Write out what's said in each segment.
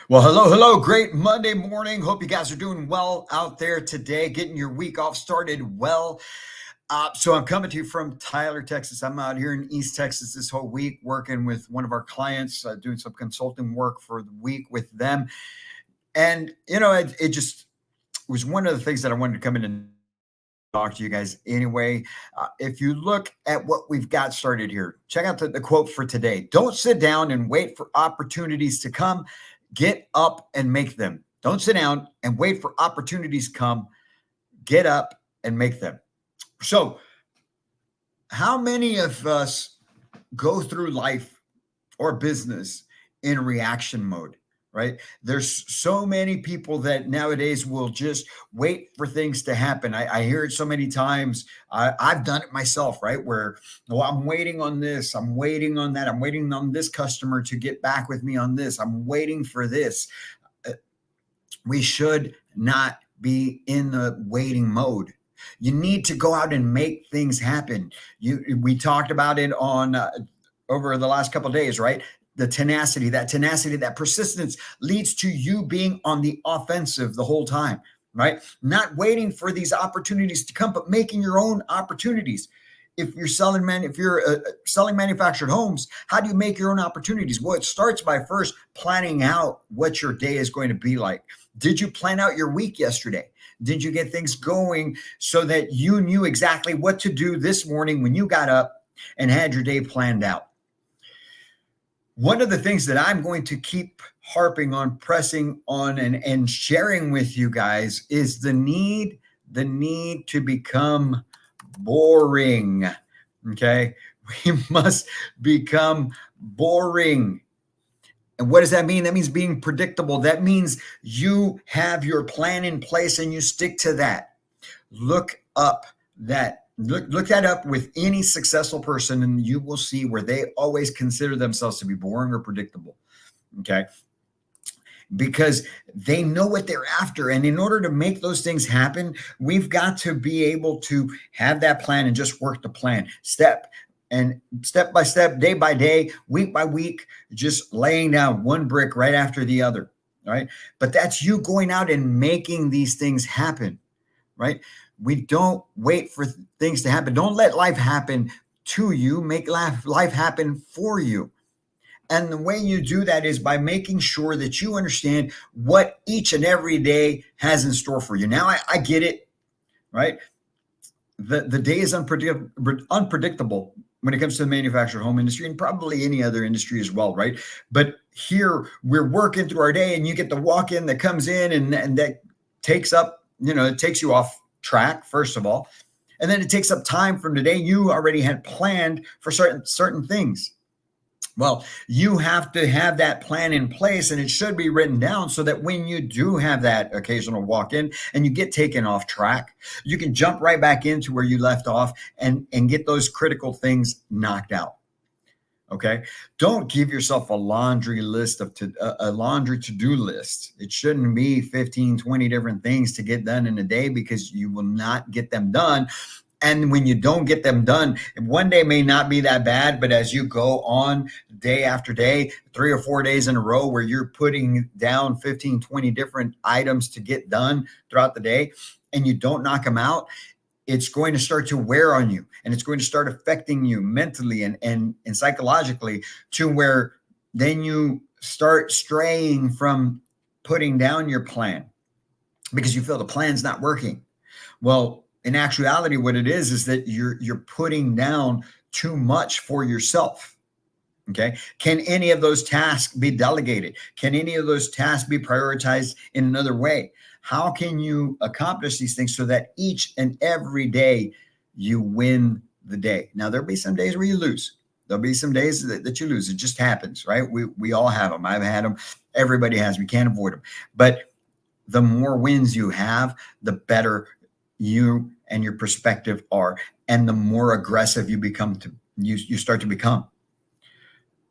Well, hello, hello. Great Monday morning. Hope you guys are doing well out there today, getting your week off started well. So I'm coming to you from Tyler, Texas. I'm out here in East Texas this whole week working with one of our clients, doing some consulting work for the week with them. And, it just was one of the things that I wanted to come in and talk to you guys anyway. If you look at what we've got started here, check out the quote for today. Don't sit down and wait for opportunities to come. Get up and make them. Don't sit down and wait for opportunities to come. Get up and make them. So, how many of us go through life or business in reaction mode? Right? There's so many people that nowadays will just wait for things to happen. I hear it so many times. I've done it myself, right? Where, well, I'm waiting on this, I'm waiting on that, I'm waiting on this customer to get back with me on this, I'm waiting for this. We should not be in the waiting mode. You need to go out and make things happen. We talked about it on over the last couple of days, right? The tenacity, that persistence leads to you being on the offensive the whole time, right? Not waiting for these opportunities to come, but making your own opportunities. If you're selling manufactured homes, how do you make your own opportunities? Well, it starts by first planning out what your day is going to be like. Did you plan out your week yesterday? Did you get things going so that you knew exactly what to do this morning when you got up and had your day planned out? One of the things that I'm going to keep harping on, pressing on, and sharing with you guys is the need to become boring. Okay. We must become boring. And what does that mean? That means being predictable. That means you have your plan in place and you stick to that. Look that up with any successful person, and you will see where they always consider themselves to be boring or predictable. Okay. Because they know what they're after. And in order to make those things happen, we've got to be able to have that plan and just work the plan step by step, day by day, week by week, just laying down one brick right after the other. Right. But that's you going out and making these things happen. Right. We don't wait for things to happen. Don't let life happen to you. Make life happen for you. And the way you do that is by making sure that you understand what each and every day has in store for you. Now, I get it, right? The day is unpredictable when it comes to the manufactured home industry and probably any other industry as well, right? But here we're working through our day and you get the walk-in that comes in and that takes up, it takes you off track, first of all. And then it takes up time from the day you already had planned for certain things. Well, you have to have that plan in place and it should be written down so that when you do have that occasional walk in and you get taken off track, you can jump right back into where you left off and get those critical things knocked out. Okay. Don't give yourself a laundry to-do list. It shouldn't be 15, 20 different things to get done in a day because you will not get them done. And when you don't get them done, one day may not be that bad, but as you go on day after day, 3 or 4 days in a row where you're putting down 15, 20 different items to get done throughout the day and you don't knock them out, it's going to start to wear on you and it's going to start affecting you mentally and psychologically to where then you start straying from putting down your plan because you feel the plan's not working. Well, in actuality, what it is that you're putting down too much for yourself. Okay. Can any of those tasks be delegated? Can any of those tasks be prioritized in another way? How can you accomplish these things so that each and every day you win the day? Now, there'll be some days where you lose. There'll be some days that you lose. It just happens, right? We all have them. I've had them. Everybody has. We can't avoid them. But the more wins you have, the better you and your perspective are, and the more aggressive you start to become.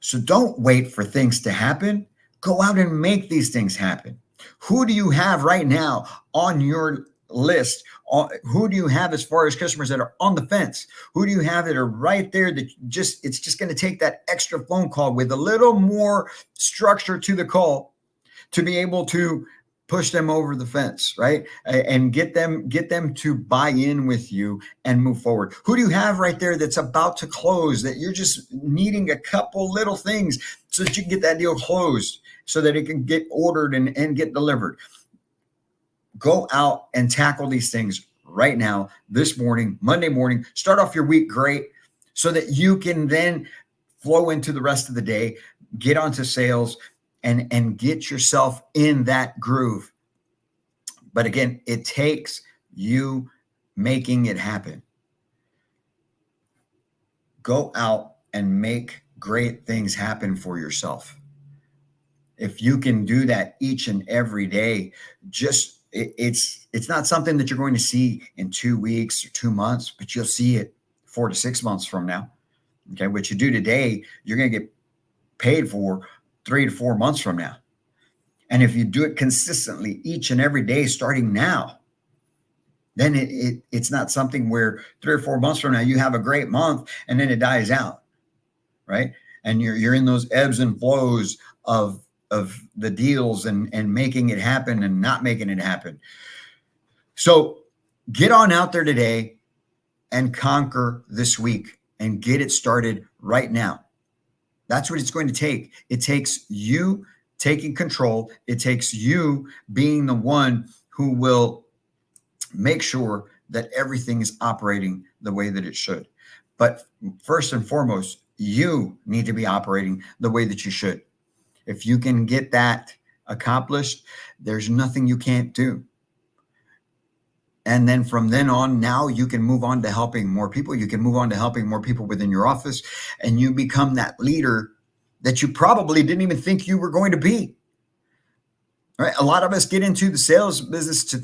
So don't wait for things to happen. Go out and make these things happen. Who do you have right now on your list? Who do you have as far as customers that are on the fence? Who do you have that are right there that it's just going to take that extra phone call with a little more structure to the call to be able to push them over the fence, right? And get them to buy in with you and move forward. Who do you have right there that's about to close, that you're just needing a couple little things so that you can get that deal closed, so that it can get ordered and get delivered? Go out and tackle these things right now, this morning, Monday morning. Start off your week great so that you can then flow into the rest of the day, get onto sales, and get yourself in that groove. But again, it takes you making it happen. Go out and make great things happen for yourself. If you can do that each and every day, it's not something that you're going to see in 2 weeks or 2 months, but you'll see it 4 to 6 months from now. Okay, what you do today, you're going to get paid for 3 to 4 months from now. And if you do it consistently each and every day starting now, then it's not something where 3 or 4 months from now you have a great month and then it dies out, right? And you're in those ebbs and flows of the deals and making it happen and not making it happen. So get on out there today and conquer this week and get it started right now. That's what it's going to take. It takes you taking control. It takes you being the one who will make sure that everything is operating the way that it should. But first and foremost, you need to be operating the way that you should. If you can get that accomplished, there's nothing you can't do. And then from then on, now you can move on to helping more people. You can move on to helping more people within your office, and you become that leader that you probably didn't even think you were going to be. Right? A lot of us get into the sales business to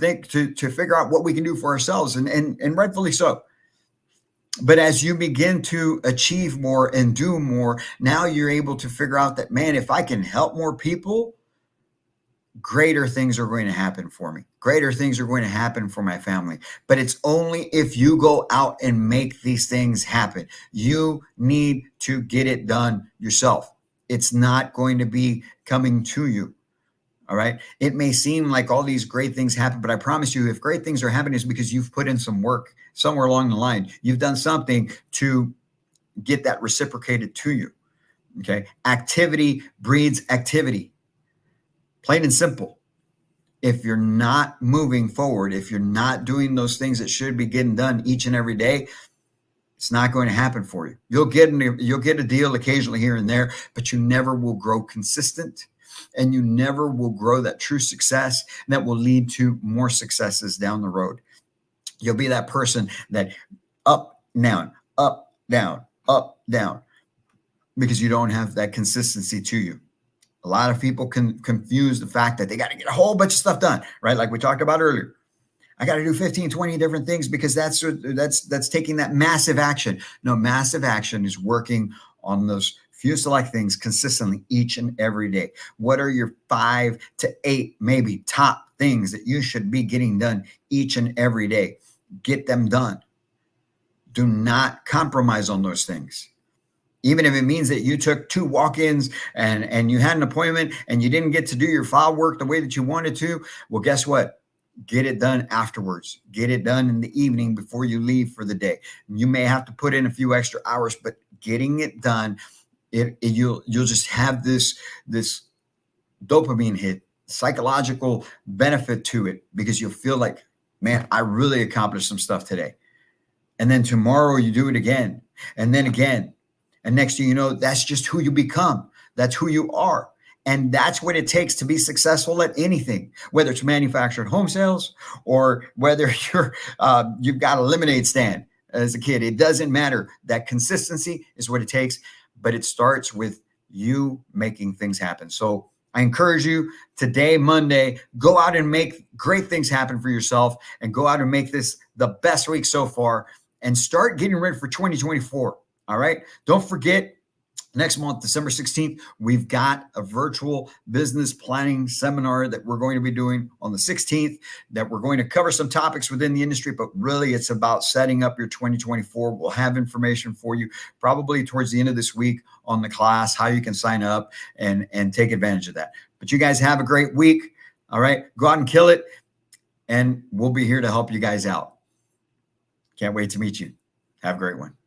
figure out what we can do for ourselves, and rightfully so. But as you begin to achieve more and do more, now you're able to figure out that, man, if I can help more people, greater things are going to happen for me. Greater things are going to happen for my family. But it's only if you go out and make these things happen. You need to get it done yourself. It's not going to be coming to you. All right. It may seem like all these great things happen, but I promise you, if great things are happening, it's because you've put in some work somewhere along the line. You've done something to get that reciprocated to you. Okay. Activity breeds activity. Plain and simple. If you're not moving forward, if you're not doing those things that should be getting done each and every day, it's not going to happen for you. You'll get a deal occasionally here and there, but you never will grow consistent, and you never will grow that true success that will lead to more successes down the road. You'll be that person that up, down, up, down, up, down, because you don't have that consistency to you. A lot of people can confuse the fact that they got to get a whole bunch of stuff done, right? Like we talked about earlier. I got to do 15, 20 different things because that's taking that massive action. No, massive action is working on those few select things consistently each and every day. What are your 5 to 8, maybe top things that you should be getting done each and every day? Get them done. Do not compromise on those things. Even if it means that you took 2 walk-ins and you had an appointment and you didn't get to do your file work the way that you wanted to, well, guess what? Get it done afterwards. Get it done in the evening before you leave for the day. You may have to put in a few extra hours, but getting it done, you'll just have this dopamine hit, psychological benefit to it, because you'll feel like, man, I really accomplished some stuff today. And then tomorrow you do it again, and then again. And next thing you know, that's just who you become. That's who you are. And that's what it takes to be successful at anything, whether it's manufactured home sales or whether you've got a lemonade stand as a kid. It doesn't matter. That consistency is what it takes, but it starts with you making things happen. So I encourage you today, Monday, go out and make great things happen for yourself, and go out and make this the best week so far, and start getting ready for 2024. All right. Don't forget, Next month, December 16th, we've got a virtual business planning seminar that we're going to be doing on the 16th, that we're going to cover some topics within the industry, but really it's about setting up your 2024. We'll have information for you probably towards the end of this week on the class, how you can sign up and take advantage of that. But you guys have a great week. All right, go out and kill it. And we'll be here to help you guys out. Can't wait to meet you. Have a great one.